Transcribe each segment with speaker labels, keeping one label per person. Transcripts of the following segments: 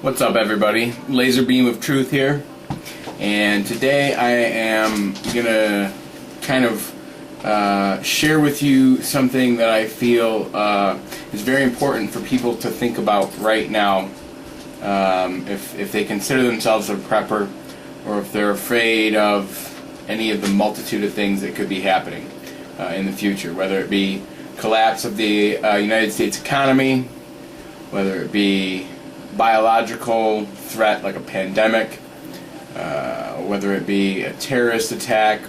Speaker 1: What's up, everybody? Laser Beam of Truth here, and today I am gonna kind of share with you something that I feel is very important for people to think about right now, if they consider themselves a prepper, or if they're afraid of any of the multitude of things that could be happening in the future, whether it be collapse of the United States economy, whether it be biological threat like a pandemic, whether it be a terrorist attack,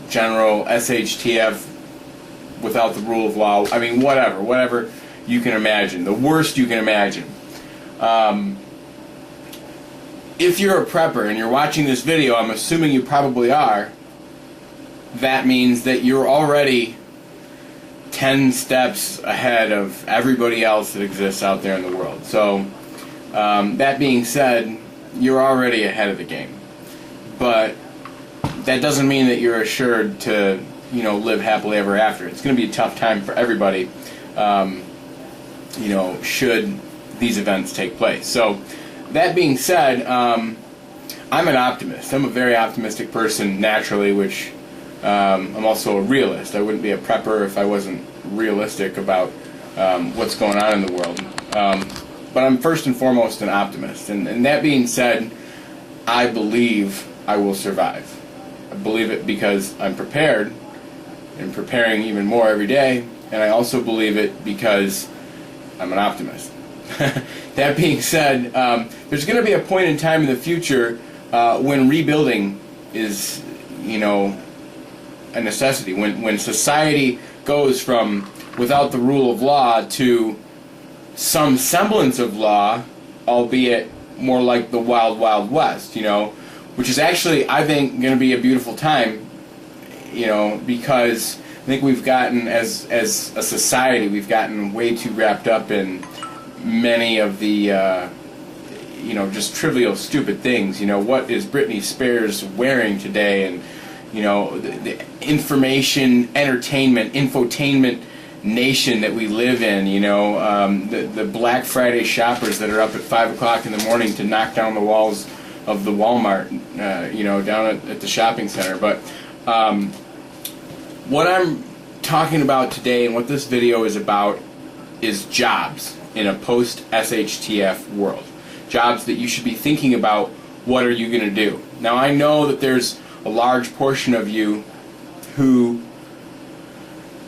Speaker 1: general SHTF without the rule of law. I mean, whatever you can imagine, the worst you can imagine. If you're a prepper and you're watching this video, I'm assuming you probably are, that means that you're already 10 steps ahead of everybody else that exists out there in the world. So that being said, you're already ahead of the game, but that doesn't mean that you're assured to, live happily ever after. It's going to be a tough time for everybody, should these events take place. So that being said, I'm an optimist. I'm a very optimistic person naturally, which I'm also a realist. I wouldn't be a prepper if I wasn't realistic about what's going on in the world. But I'm first and foremost an optimist. And that being said, I believe I will survive. I believe it because I'm prepared and preparing even more every day. And I also believe it because I'm an optimist. That being said, there's going to be a point in time in the future when rebuilding is, a necessity. When society goes from without the rule of law to some semblance of law, albeit more like the wild, wild west, which is actually, I think, going to be a beautiful time, because I think we've gotten, as a society, we've gotten way too wrapped up in many of the, just trivial, stupid things. What is Britney Spears wearing today? And, the information, entertainment, infotainment nation that we live in, the Black Friday shoppers that are up at 5 o'clock in the morning to knock down the walls of the Walmart, down at the shopping center. But what I'm talking about today and what this video is about is jobs in a post SHTF world. Jobs that you should be thinking about, what are you going to do? Now, I know that there's a large portion of you who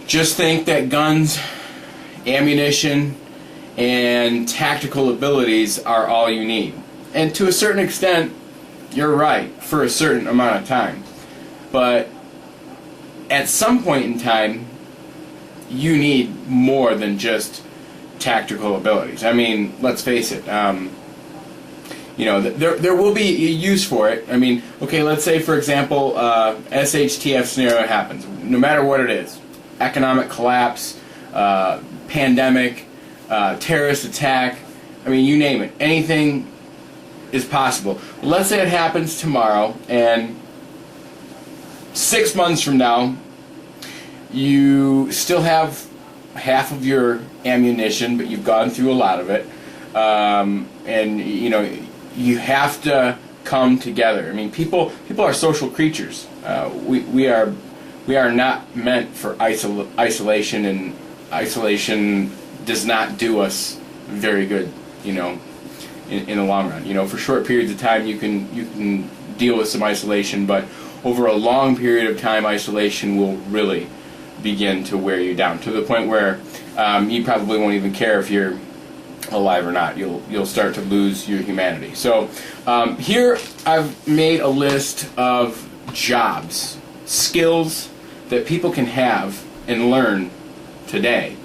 Speaker 1: just think that guns, ammunition, and tactical abilities are all you need. And to a certain extent, you're right, for a certain amount of time. But at some point in time, you need more than just tactical abilities. I mean, let's face it, there will be a use for it. I mean, okay, let's say, for example, SHTF scenario happens, no matter what it is. Economic collapse, pandemic, terrorist attack, I mean, you name it. Anything is possible. Let's say it happens tomorrow, and 6 months from now, you still have half of your ammunition, but you've gone through a lot of it, and, you have to come together. I mean, people are social creatures. We are not meant for isolation, and isolation does not do us very good, in the long run. For short periods of time you can deal with some isolation, but over a long period of time, isolation will really begin to wear you down, to the point where you probably won't even care if you're alive or not. You'll start to lose your humanity. So here I've made a list of jobs, skills that people can have and learn today.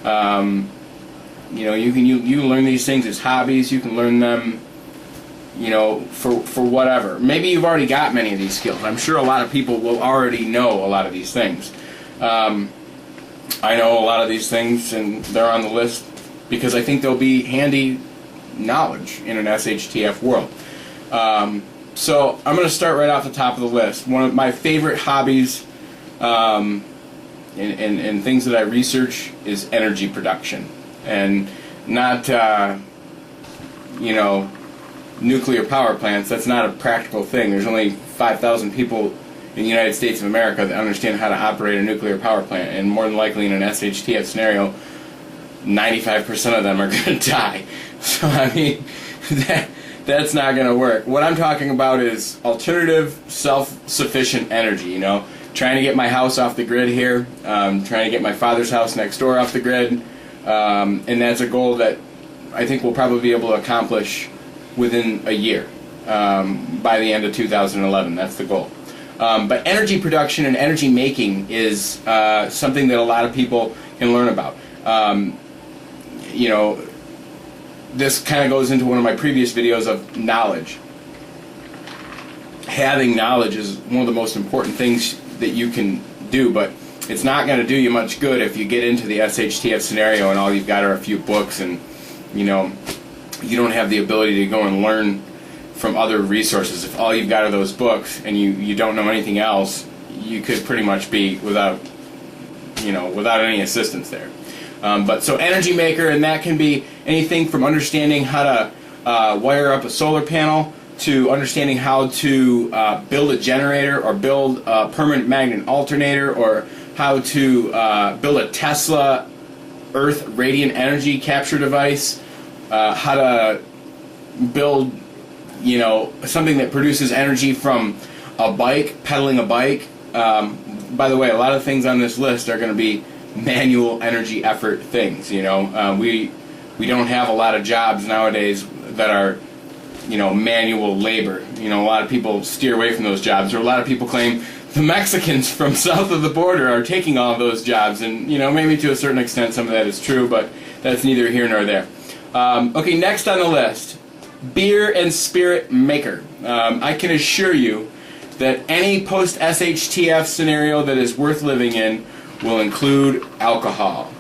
Speaker 1: You can learn these things as hobbies. You can learn them, for whatever. Maybe you've already got many of these skills. I'm sure a lot of people will already know a lot of these things. I know a lot of these things, and they're on the list because I think they'll be handy knowledge in an SHTF world. So I'm going to start right off the top of the list. One of my favorite hobbies and things that I research is energy production. And not, nuclear power plants. That's not a practical thing. There's only 5,000 people in the United States of America that understand how to operate a nuclear power plant, and more than likely in an SHTF scenario, 95% of them are going to die. So I mean, that's not going to work. What I'm talking about is alternative, self-sufficient energy, you know. Trying to get my house off the grid here, trying to get my father's house next door off the grid, and that's a goal that I think we'll probably be able to accomplish within a year, by the end of 2011. That's the goal. But energy production and energy making is something that a lot of people can learn about. You know, this kind of goes into one of my previous videos of knowledge. Having knowledge is one of the most important things that you can do, but it's not going to do you much good if you get into the SHTF scenario and all you've got are a few books, and you know, you don't have the ability to go and learn from other resources. If all you've got are those books and you don't know anything else, you could pretty much be without, you know, without any assistance there. But so energy maker, and that can be anything from understanding how to wire up a solar panel to understanding how to build a generator or build a permanent magnet alternator, or how to build a Tesla Earth radiant energy capture device, how to build, you know, something that produces energy from a bike, pedaling a bike. By the way, a lot of things on this list are going to be manual energy effort things. You know, we don't have a lot of jobs nowadays that are, you know, manual labor. You know, a lot of people steer away from those jobs, or a lot of people claim the Mexicans from south of the border are taking all of those jobs, and you know, maybe to a certain extent some of that is true, but that's neither here nor there. Okay, next on the list, beer and spirit maker. I can assure you that any post SHTF scenario that is worth living in will include alcohol.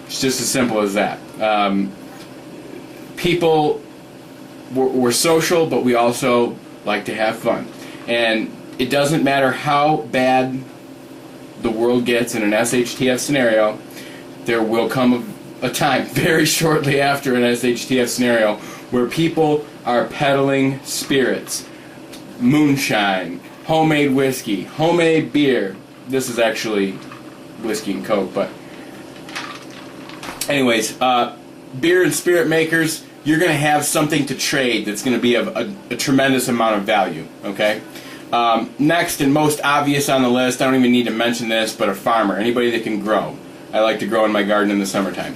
Speaker 1: It's just as simple as that. People, we're social, but we also like to have fun. And it doesn't matter how bad the world gets in an SHTF scenario, there will come a time very shortly after an SHTF scenario where people are peddling spirits, moonshine, homemade whiskey, homemade beer. This is actually whiskey and Coke, but anyways, beer and spirit makers, you're going to have something to trade that's going to be of a tremendous amount of value, okay? Next and most obvious on the list, I don't even need to mention this, but a farmer, anybody that can grow. I like to grow in my garden in the summertime.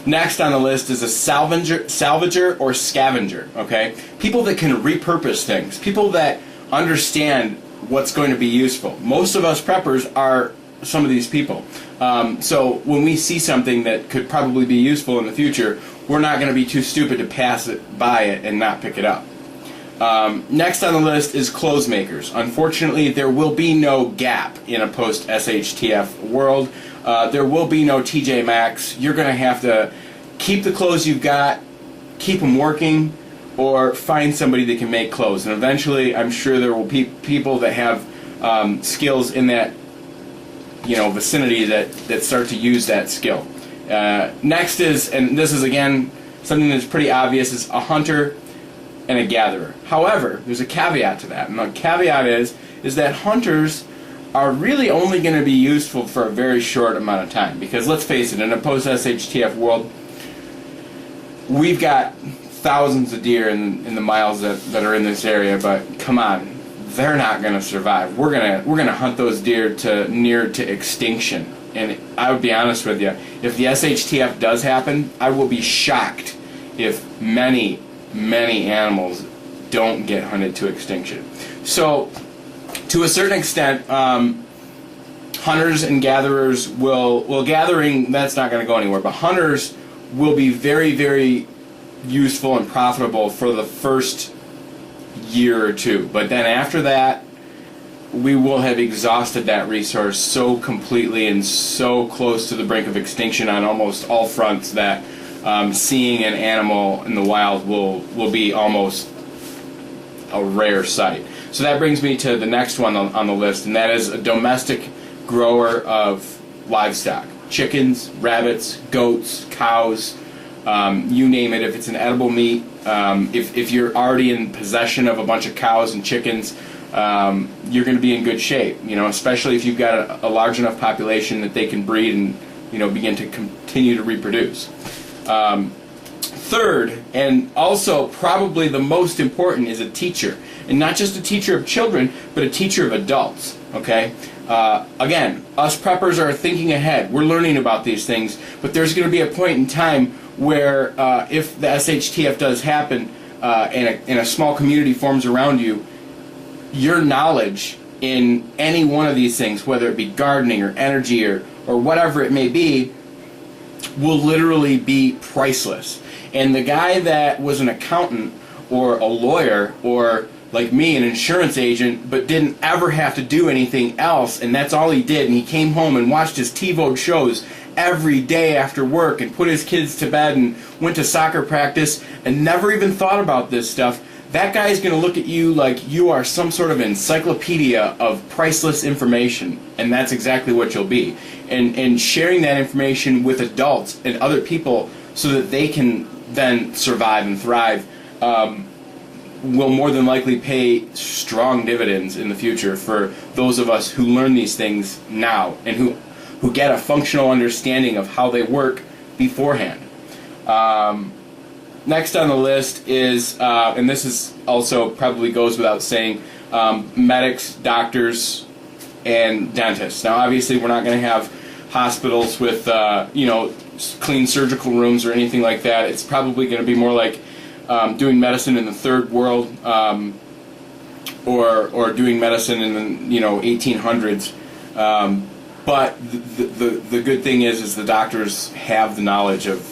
Speaker 1: Next on the list is a salvager or scavenger, okay? People that can repurpose things, people that understand what's going to be useful. Most of us preppers are some of these people. So when we see something that could probably be useful in the future, we're not going to be too stupid to pass it by it and not pick it up. Next on the list is clothes makers. Unfortunately, there will be no Gap in a post SHTF world. There will be no TJ Maxx. You're going to have to keep the clothes you've got, keep them working, or find somebody that can make clothes. And eventually, I'm sure there will be people that have skills in that, you know, vicinity that start to use that skill. Next is, and this is again something that's pretty obvious, is a hunter and a gatherer. However, there's a caveat to that, and the caveat is that hunters are really only going to be useful for a very short amount of time, because let's face it, in a post-SHTF world, we've got thousands of deer in the miles that are in this area, but come on, they're not going to survive. We're gonna hunt those deer to near to extinction. And I would be honest with you, if the SHTF does happen, I will be shocked if many animals don't get hunted to extinction. So, to a certain extent, hunters and gatherers gathering, that's not going to go anywhere, but hunters will be very, very useful and profitable for the first year or two. But then after that, we will have exhausted that resource so completely and so close to the brink of extinction on almost all fronts that seeing an animal in the wild will be almost a rare sight. So that brings me to the next one on the list, and that is a domestic grower of livestock. Chickens, rabbits, goats, cows, you name it. If it's an edible meat, if you're already in possession of a bunch of cows and chickens, you're going to be in good shape. Especially if you've got a large enough population that they can breed and begin to continue to reproduce. Third, and also probably the most important, is a teacher. And not just a teacher of children, but a teacher of adults. Okay? Again, us preppers are thinking ahead. We're learning about these things, but there's going to be a point in time where if the SHTF does happen and a small community forms around you, your knowledge in any one of these things, whether it be gardening or energy or whatever it may be, will literally be priceless. And the guy that was an accountant or a lawyer or, like me, an insurance agent, but didn't ever have to do anything else, and that's all he did, and he came home and watched his TiVo shows every day after work and put his kids to bed and went to soccer practice and never even thought about this stuff, that guy is going to look at you like you are some sort of encyclopedia of priceless information, and that's exactly what you'll be. And sharing that information with adults and other people so that they can then survive and thrive will more than likely pay strong dividends in the future for those of us who learn these things now and who get a functional understanding of how they work beforehand. Next on the list is, and this is also probably goes without saying, medics, doctors, and dentists. Now obviously we're not going to have hospitals with clean surgical rooms or anything like that. It's probably going to be more like doing medicine in the third world, or doing medicine in the 1800s. But the good thing is the doctors have the knowledge of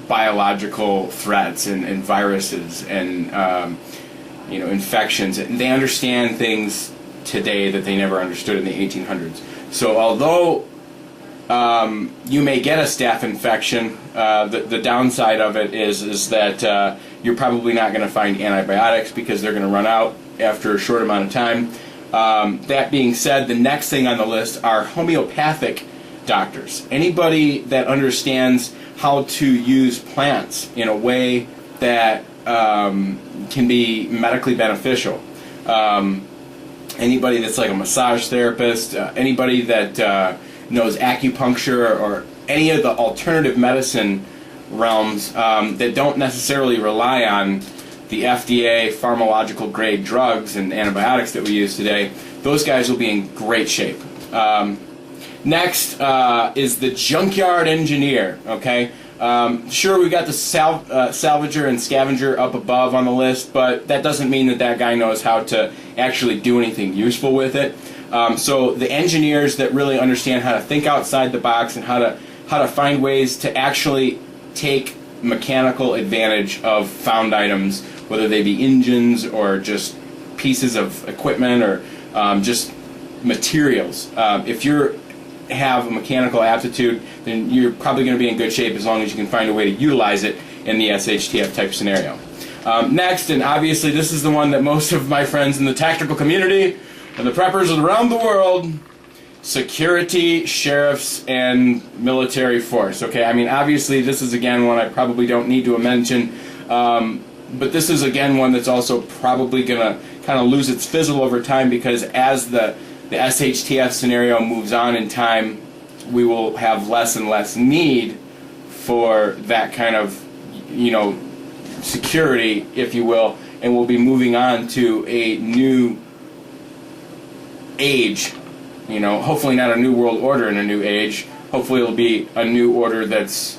Speaker 1: biological threats and viruses and infections. And they understand things today that they never understood in the 1800s. So although you may get a staph infection, the downside of it is that you're probably not going to find antibiotics because they're going to run out after a short amount of time. That being said, the next thing on the list are homeopathic doctors. Anybody that understands how to use plants in a way that can be medically beneficial. Anybody that's like a massage therapist, anybody that knows acupuncture or any of the alternative medicine realms that don't necessarily rely on the FDA pharmacological grade drugs and antibiotics that we use today, those guys will be in great shape. Next is the junkyard engineer. Okay, sure, we got the salvager and scavenger up above on the list, but that doesn't mean that guy knows how to actually do anything useful with it. So the engineers that really understand how to think outside the box and how to find ways to actually take mechanical advantage of found items, whether they be engines or just pieces of equipment or just materials. If you have a mechanical aptitude, then you're probably going to be in good shape as long as you can find a way to utilize it in the SHTF type scenario. Next, and obviously this is the one that most of my friends in the tactical community and the preppers around the world, security, sheriffs, and military force. Okay, I mean, obviously this is again one I probably don't need to mention, but this is again one that's also probably going to kind of lose its fizzle over time, because as the SHTF scenario moves on in time, we will have less and less need for that kind of, security, if you will, and we'll be moving on to a new age. Hopefully not a new world order in a new age. Hopefully it'll be a new order that's,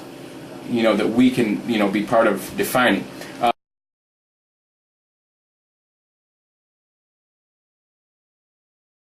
Speaker 1: that we can, be part of defining.